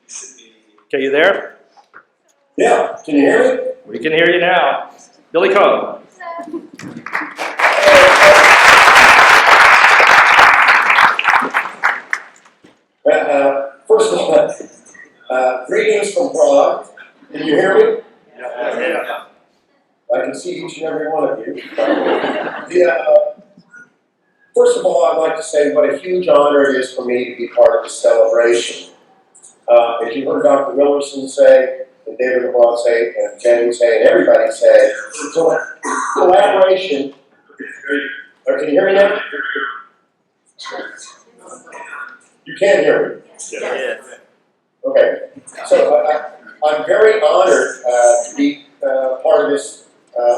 Okay, you there? Yeah, can you hear me? We can hear you now. Billy Cohn. First of all, greetings from Prague. Can you hear me? Yeah. I can see each and every one of you. First of all, I'd like to say what a huge honor it is for me to be part of this celebration. As you heard Dr. Willerson say, and David LeBron say, and James say, and everybody say, collaboration. Can you hear me now? You can hear me? Yes. Okay. So I'm very honored to be part of this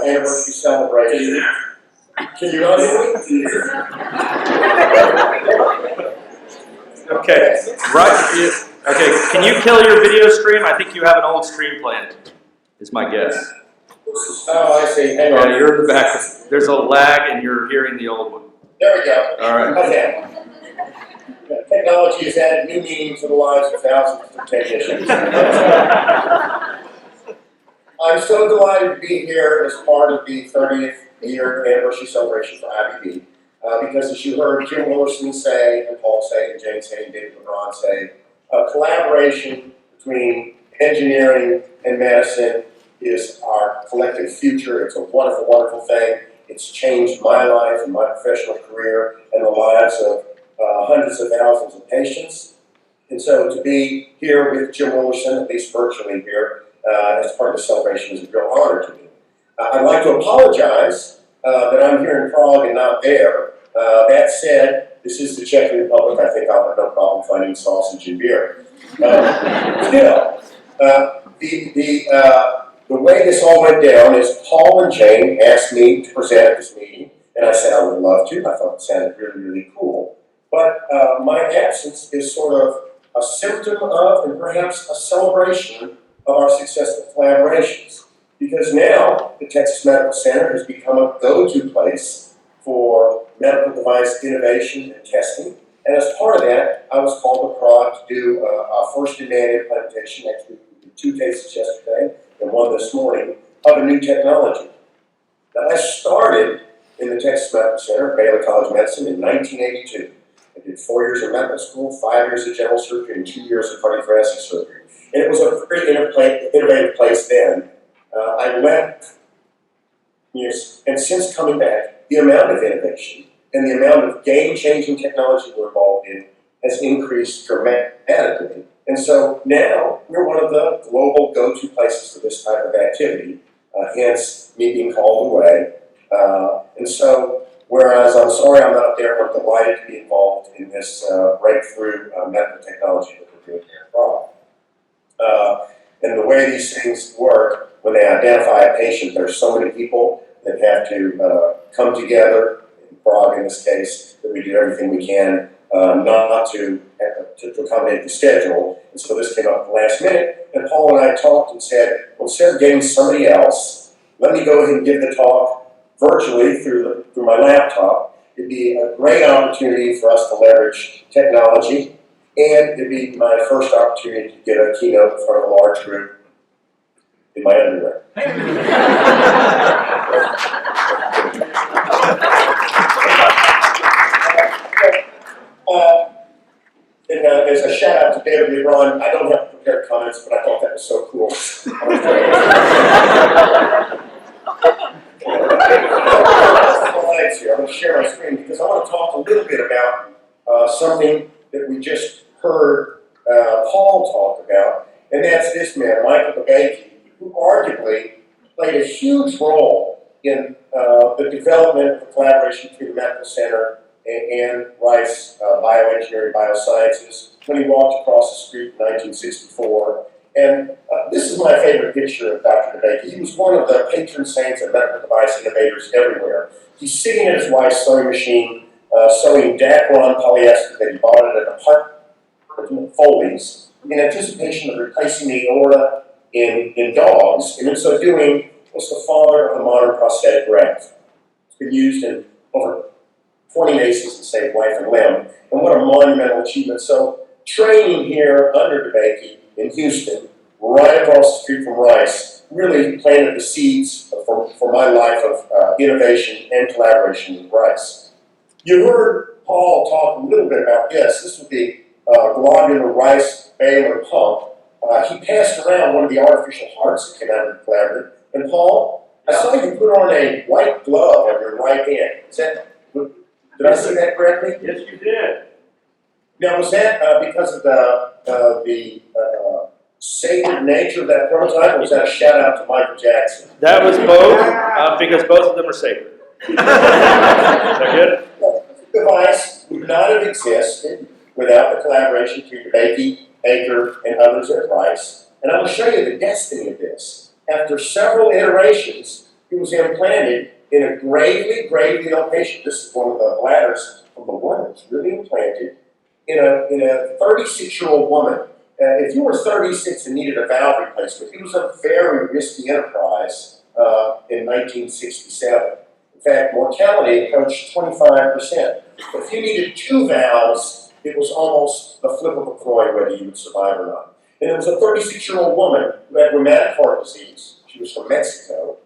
anniversary celebration. Can you not hear me? Okay. Right. Okay. Can you kill your video stream? I think you have an old stream planned. Is my guess. Oh, I see. Hang on. Yeah, you're in the back. There's a lag, and you're hearing the old one. There we go. All right. Okay. Technology has added new meaning to the lives of thousands of technicians. I'm so delighted to be here as part of the 30th year anniversary celebration for IBD. Because as you heard Jim Willerson say, and Paul say, and James say, and David LeBron say, collaboration between engineering and medicine is our collective future. It's a wonderful, wonderful thing. It's changed my life and my professional career and the lives of hundreds of thousands of patients. And so to be here with Jim Willerson, at least virtually here, as part of the celebration is a real honor to me. I'd like to apologize that I'm here in Prague and not there. That said, this is the Czech Republic. I think I'll have no problem finding sausage and beer. Still, the way this all went down is Paul and Jane asked me to present at this meeting, and I said I would love to. I thought it sounded really, really cool. But my absence is sort of a symptom of, and perhaps a celebration of our successful collaborations. Because now the Texas Medical Center has become a go-to place for medical device innovation and testing. And as part of that, I was called to Prague to do a first-in-man implementation. Actually, we did 2 cases yesterday and 1 this morning of a new technology. Now, I started in the Texas Medical Center, Baylor College of Medicine, in 1982. I did 4 years of medical school, 5 years of general surgery, and 2 years of cardiothoracic surgery. And it was a very innovative place then. I left, and since coming back, the amount of innovation and the amount of game-changing technology we're involved in has increased dramatically. And so now we're one of the global go-to places for this type of activity, hence me being called away. And so, whereas I'm sorry I'm not there, I'm delighted to be involved in this breakthrough medical technology that we're doing here in Prague. And the way these things work, when they identify a patient, there's so many people that have to come together, in Prague in this case, that we do everything we can not to accommodate the schedule. And so this came up at the last minute, and Paul and I talked and said, well, instead of getting somebody else, let me go ahead and give the talk virtually through my laptop. It'd be a great opportunity for us to leverage technology, and it'd be my first opportunity to get a keynote in front of a large group in my underwear. And as a shout out to David LeBron, I don't have prepared comments, but I thought that was so cool. I'm going to share my screen because I want to talk a little bit about something that we just heard Paul talk about, and that's this man, Michael DeBakey, who arguably played a huge role in the development of the collaboration between the Medical Center and Rice Bioengineering Biosciences when he walked across the street in 1964. And this is my favorite picture of Dr. DeBakey. He was one of the patron saints of medical device innovators everywhere. He's sitting at his wife's sewing machine, sewing Dacron polyester that he bought at an apartment Foley's in anticipation of replacing the aorta in dogs, and in so doing was the father of the modern prosthetic graft. It's been used in over 20 nations to save life and limb, and what a monumental achievement. So training here under DeBakey in Houston, right across the street from Rice, really planted the seeds for my life of innovation and collaboration with Rice. You heard Paul talk a little bit about this. This was the globular Rice Baylor pump. He passed around one of the artificial hearts that came out of the collaborative. And Paul, I saw you put on a white glove on your right hand. Did I see that correctly? Yes, you did. Now, was that because of the sacred nature of that prototype, or was that a shout out to Michael Jackson? That was both, because both of them are sacred. Is that good? The device would not have existed without the collaboration between DeBakey, Aker, and others at Rice. And I will show you the destiny of this. After several iterations, it was implanted in a gravely ill patient. This is one of the bladders from the woman that was really implanted in a 36-year-old woman. If you were 36 and needed a valve replacement, it was a very risky enterprise in 1967. In fact, mortality approached 25%. If you needed 2 valves, it was almost the flip of a coin whether you would survive or not. And there was a 36-year-old woman who had rheumatic heart disease. She was from Mexico.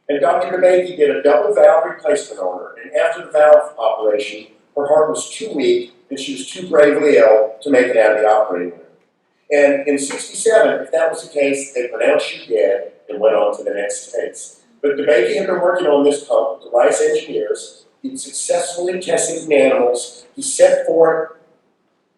And Dr. DeBakey did a double valve replacement on her. And after the valve operation, her heart was too weak and she was too gravely ill to make it out of the operating room. And in 67, if that was the case, they pronounced you dead and went on to the next phase. But DeBakey had been working on this pump with the Rice engineers. He'd successfully tested it in animals. He set for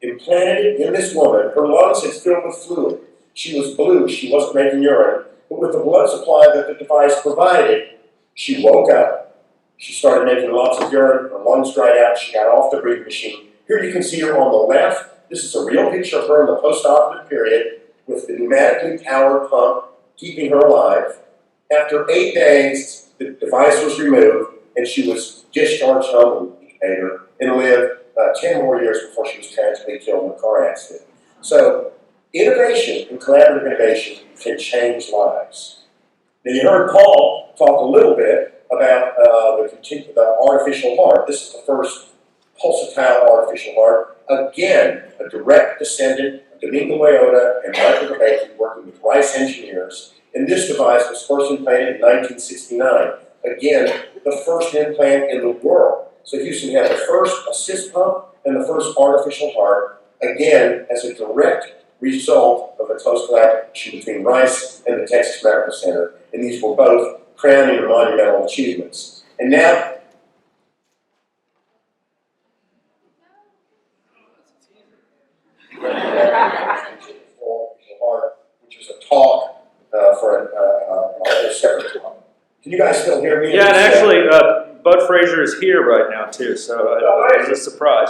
it, implanted it in this woman. Her lungs had filled with fluid. She was blue. She wasn't making urine. But with the blood supply that the device provided, she woke up. She started making lots of urine. Her lungs dried out. She got off the breathing machine. Here you can see her on the left. This is a real picture of her in the post-operative period with the pneumatically powered pump keeping her alive. After 8 days, the device was removed and she was discharged home and lived 10 more years before she was tragically killed in a car accident. So innovation and collaborative innovation can change lives. Now you heard Paul talk a little bit about the artificial heart. This is the first pulsatile artificial heart. Again, a direct descendant of Domingo Leota and Michael DeBakey working with Rice engineers. And this device was first implanted in 1969. Again, the first implant in the world. So Houston had the first assist pump and the first artificial heart, again, as a direct result of a close collaboration between Rice and the Texas Medical Center. And these were both crowning and monumental achievements. And now, which is a talk for a separate talk. Can you guys still hear me? Yeah, and actually, Bud Frazier is here right now too, so it's a surprise.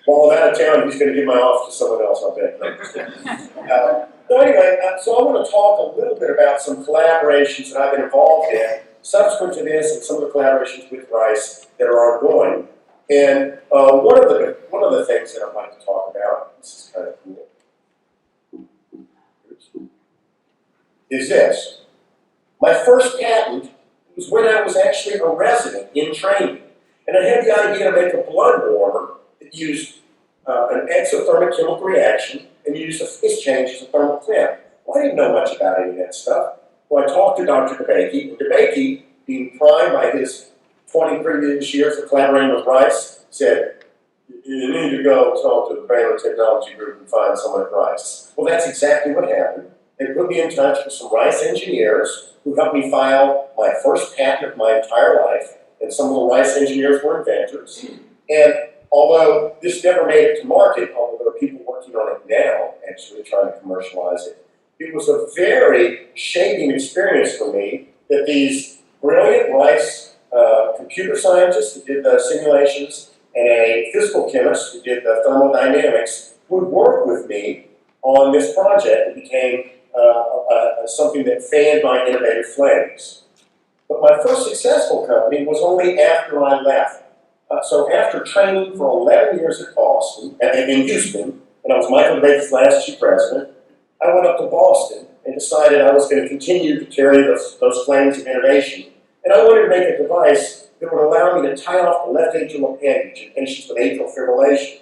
While I'm out of town, he's going to give my office to someone else, I'll bet. So anyway, so I want to talk a little bit about some collaborations that I've been involved in subsequent to this and some of the collaborations with Rice that are ongoing. And one of the things that I'd like to talk about, this is kind of cool, is this. My first patent was when I was actually a resident in training. And I had the idea to make a blood warmer that used an exothermic chemical reaction and used a phase change as a thermal clamp. Well, I didn't know much about any of that stuff. Well, I talked to Dr. DeBakey, and DeBakey, being primed by his 20 previous years of collaborating with Rice, said, you need to go talk to the Baylor Technology Group and find someone at Rice. Well, that's exactly what happened. They put me in touch with some Rice engineers who helped me file my first patent of my entire life, and some of the Rice engineers were inventors. And although this never made it to market, although there are people working on it now, actually trying to commercialize it, it was a very shaping experience for me that these brilliant Rice computer scientists who did the simulations and a physical chemist who did the thermodynamics would work with me on this project. It became something that fanned my innovative flames. But my first successful company was only after I left. So after training for 11 years at Boston, in Houston, and I was Michael DeBakey's last chief president, I went up to Boston and decided I was going to continue to carry those flames of innovation. And I wanted to make a device that would allow me to tie off the left atrial appendage and patients with atrial fibrillation.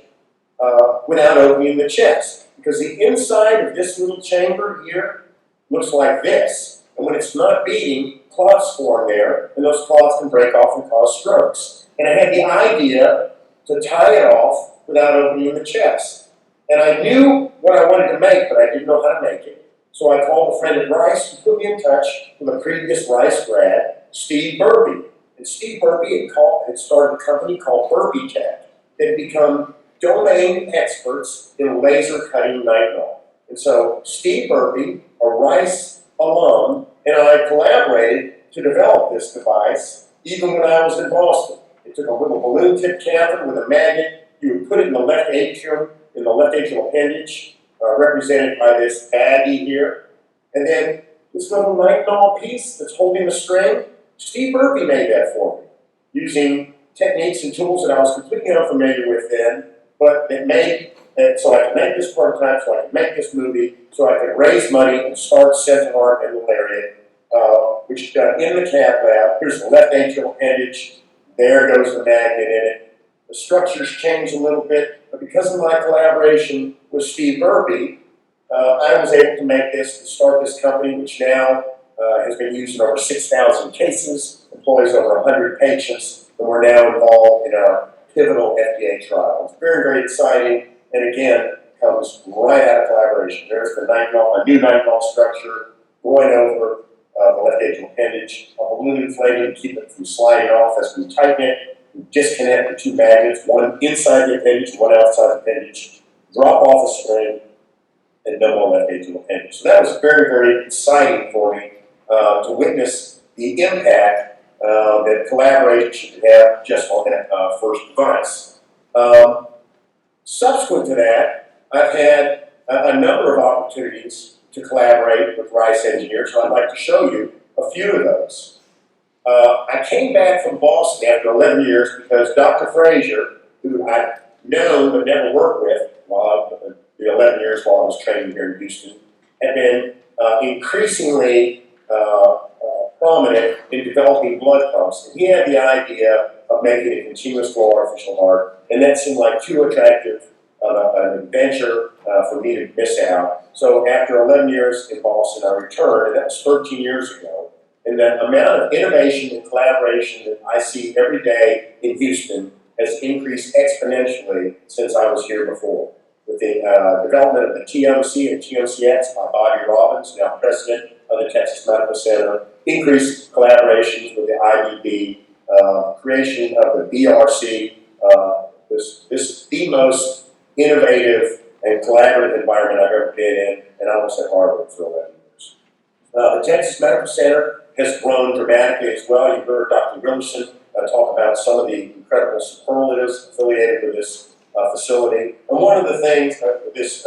without opening the chest. Because the inside of this little chamber here looks like this. And when it's not beating, clots form there, and those clots can break off and cause strokes. And I had the idea to tie it off without opening the chest. And I knew what I wanted to make, but I didn't know how to make it. So I called a friend at Rice who put me in touch with a previous Rice grad, Steve Burpee. And Steve Burpee had started a company called Burpee Tech that had become domain experts in laser cutting nitinol. And so Steve Burpee, a Rice alum, and I collaborated to develop this device even when I was in Boston. It took a little balloon tip catheter with a magnet. You would put it in the left atrium, in the left atrial appendage, represented by this baggie here. And then this little nitinol piece that's holding the string, Steve Burpee made that for me, using techniques and tools that I was completely unfamiliar with then, but it made it so I could make this prototype, so I could make this movie, so I could raise money and start Centaur and Malaria, which is done in the cath lab. Here's the left atrial appendage. There goes the magnet in it. The structures change a little bit, but because of my collaboration with Steve Burpee, I was able to make this, to start this company, which now has been used in over 6,000 cases, employs over 100 patients, and we're now involved in our pivotal FDA trial. It's very, very exciting, and again, comes right out of collaboration. There's the nitinol, a new nitinol structure going over the left atrial appendage, a balloon inflating to keep it from sliding off as we tighten it. We disconnect the two magnets, one inside the appendage, one outside the appendage, drop off a string, and no more left atrial appendage. So that was very, very exciting for me to witness the impact that collaboration should have just on that first device. Subsequent to that, I've had a number of opportunities to collaborate with Rice engineers, so I'd like to show you a few of those. I came back from Boston after 11 years because Dr. Frazier, who I'd known but never worked with the 11 years while I was training here in Houston, had been increasingly prominent in developing blood pumps. And he had the idea of making a continuous flow artificial heart, and that seemed like too attractive an adventure for me to miss out. So after 11 years in Boston, I returned, and that was 13 years ago. And the amount of innovation and collaboration that I see every day in Houston has increased exponentially since I was here before. With the development of the TMC and TMCX by Bobby Robbins, now president of the Texas Medical Center, increased collaborations with the IBB, creation of the BRC. This is the most innovative and collaborative environment I've ever been in, and I was at Harvard for 11 years. The Texas Medical Center has grown dramatically as well. You heard Dr. Wilson talk about some of the incredible superlatives affiliated with this facility. And one of the things, this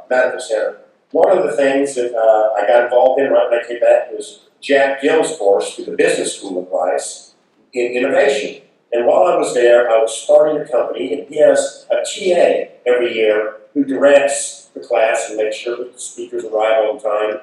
medical center, one of the things that I got involved in right when I came back was Jack Gill's course through the business school at Rice in innovation. And while I was there, I was starting a company, and he has a TA every year who directs the class and makes sure that the speakers arrive on time.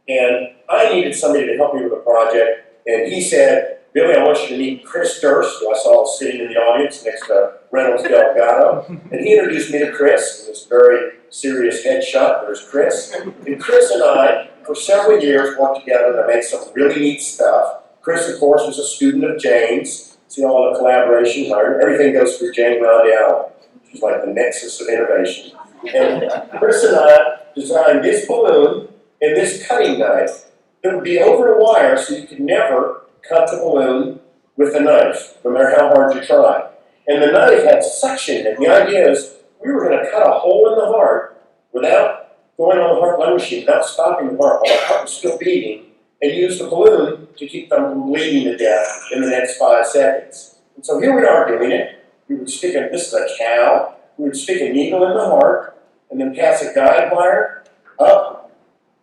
And I needed somebody to help me with the project, and he said, Billy, I want you to meet Chris Durst, who I saw sitting in the audience next to Reynolds Delgado. And he introduced me to Chris in this very serious headshot. There's Chris. And Chris and I, for several years, worked together to make some really neat stuff. Chris, of course, was a student of Jane's. See all the collaboration, everything goes through Jane Roundell. She's like the nexus of innovation. And Chris and I designed this balloon and this cutting knife that would be over a wire so you could never cut the balloon with the knife, no matter how hard you try. And the knife had suction, and the idea is we were going to cut a hole in the heart without going on the heart-lung machine, without stopping the heart while the heart was still beating, and use the balloon to keep them from bleeding to death in the next 5 seconds. And so here we are doing it. We would stick this is a cow. We would stick a needle in the heart, and then pass a guide wire up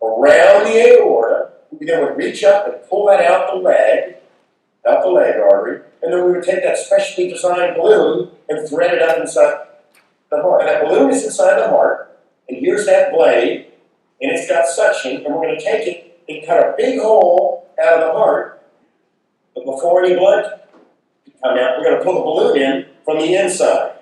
around the aorta. We then would reach up and pull that out the leg artery, and then we would take that specially designed balloon and thread it up inside the heart. And that balloon is inside the heart, and here's that blade, and it's got suction, and we're going to take it and cut a big hole out of the heart, but before any blood can come out, we're going to pull the balloon in from the inside.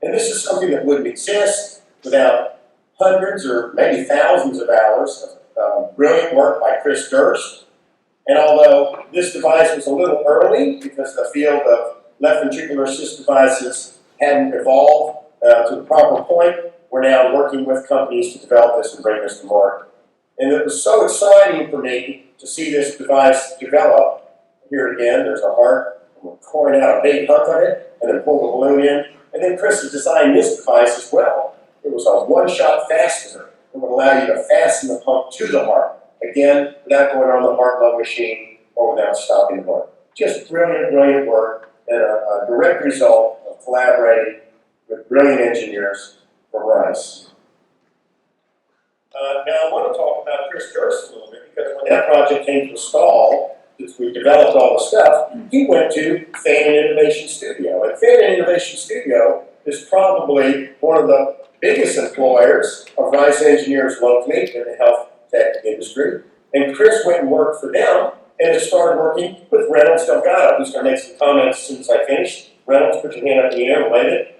And this is something that wouldn't exist without hundreds or maybe thousands of hours of brilliant work by Chris Durst. And although this device was a little early because the field of left ventricular assist devices hadn't evolved to the proper point, we're now working with companies to develop this and bring this to market. And it was so exciting for me to see this device develop. Here again, there's a heart. We're pouring out a big hunk of it and then pull the balloon in. And then Chris has designed this device as well. It was a one-shot fastener that would allow you to fasten the pump to the heart. Again, without going on the heart-lung machine or without stopping the heart. Just brilliant, brilliant work and a direct result of collaborating with brilliant engineers from Rice. Now I want to talk about Chris Durst a little bit because when that project came to a stall, since we developed all the stuff, he went to Fan Innovation Studio. And Fan Innovation Studio is probably one of the biggest employers of Rice engineers locally in the health tech industry. And Chris went and worked for them and has started working with Reynolds Delgado, who's going to make some comments as soon as I finish. Reynolds, put your hand up in the air and wave it.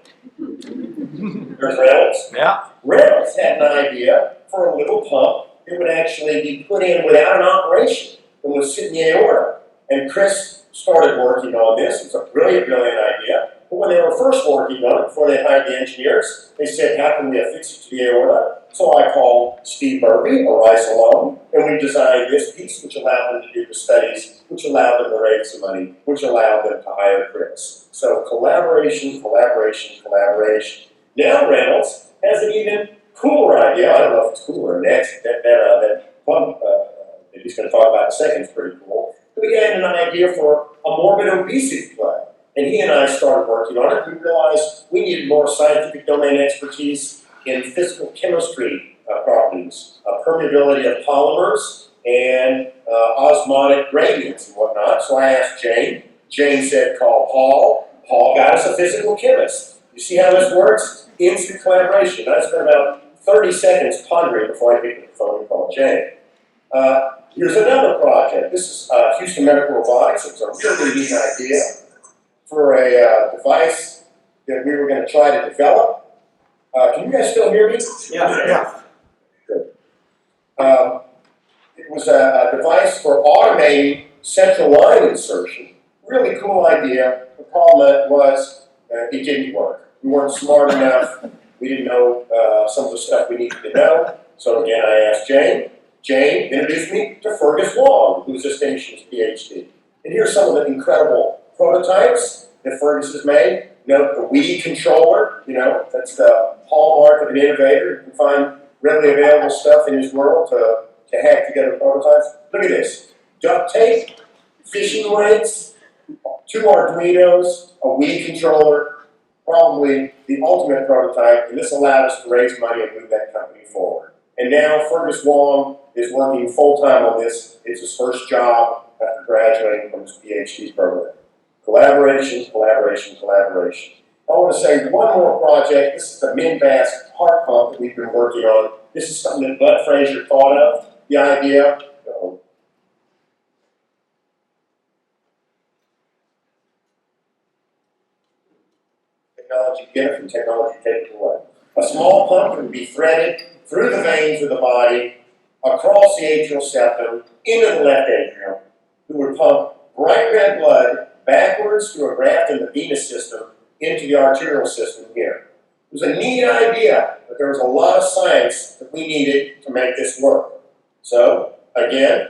There's Reynolds. Yeah. Reynolds had an idea for a little pump that would actually be put in without an operation and would sit in the aorta. And Chris started working on this. It's a brilliant, brilliant idea. But when they were first working on it, before they hired the engineers, they said, how can we affix it to the aorta? So I called Steve Burby, a Rice alum, and we designed this piece, which allowed them to do the studies, which allowed them to raise the money, which allowed them to hire Chris. So collaboration, collaboration, collaboration. Now Reynolds has an even cooler idea. I don't know if it's cooler next. That pump that he's going to talk about in a second is pretty cool. But he had an idea for a morbid obesity play. And he and I started working on it. We realized we needed more scientific domain expertise in physical chemistry properties, permeability of polymers, and osmotic gradients and whatnot. So I asked Jane. Jane said, call Paul. Paul got us a physical chemist. You see how this works? Instant collaboration. I spent about 30 seconds pondering before I picked up the phone and called Jane. Here's another project. This is Houston Medical Robotics. It was a really neat idea for a device that we were going to try to develop. Can you guys still hear me? Yeah. Good. It was a device for automating central line insertion. Really cool idea. The problem was it didn't work. We weren't smart enough. We didn't know some of the stuff we needed to know. So again, I asked Jane. Jane introduced me to Fergus Wong, who's distinguished his PhD. And here's some of the incredible prototypes that Fergus has made. Note the Wii controller, that's the hallmark of an innovator. You can find readily available stuff in his world to hack together prototypes. Look at this. Duct tape, fishing weights, 2 Arduinos, a Wii controller, probably the ultimate prototype, and this allowed us to raise money and move that company forward. And now Fergus Wong is working full-time on this. It's his first job after graduating from his PhD program. Collaboration, collaboration, collaboration. I want to say one more project. This is the MinVast heart pump that we've been working on. This is something that Bud Frazier thought of, the idea. Technology gift and technology take it away. A small pump that would be threaded through the veins of the body, across the atrial septum, into the left atrium, who would pump bright red blood backwards through a graft in the venous system into the arterial system here. It was a neat idea, but there was a lot of science that we needed to make this work. So, again,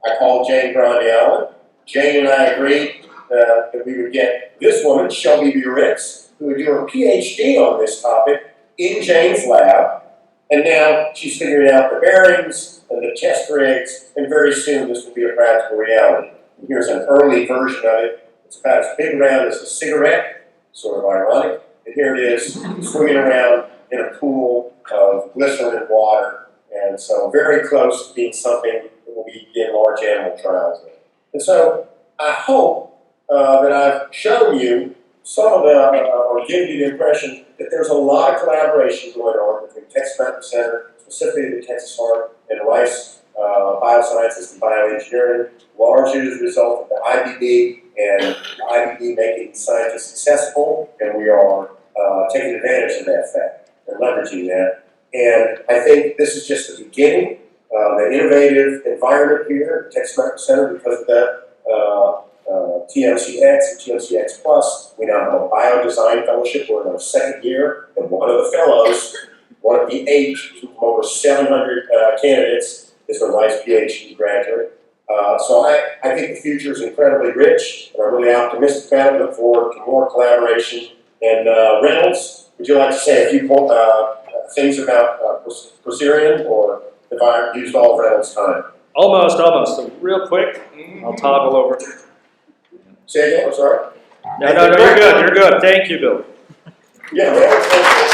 I called Jane Grande Allen. Jane and I agreed that we would get this woman, Shelby Buritz, who would do her PhD on this topic in Jane's lab. And now she's figuring out the bearings and the test rigs, and very soon this will be a practical reality. And here's an early version of it. It's about as big around as a cigarette, sort of ironic. And here it is, swimming around in a pool of glycerin and water. And so very close to being something that will be in large animal trials. And so I hope that I've shown you some of the, or given you the impression that there's a lot of collaboration going on between Texas Medical Center, specifically the Texas Heart, and Rice Biosciences and Bioengineering, largely as a result of the IBD and the IBD making scientists successful, and we are taking advantage of that fact and leveraging that. And I think this is just the beginning. The innovative environment here at Tech Center, because of that TMCX and TMCX Plus, we now have a biodesign fellowship. We're in our second year, and one of the fellows, one of the 8 from over 700 candidates, is a Rice PhD graduate. So I think the future is incredibly rich, and I'm really optimistic about it. Look forward to more collaboration. And Reynolds, would you like to say a few things about Procerian, or if I used all of Reynolds' time? Almost. So real quick, I'll toggle over. Say again, I'm sorry? No, you're good. Thank you, Bill. Yeah, Reynolds.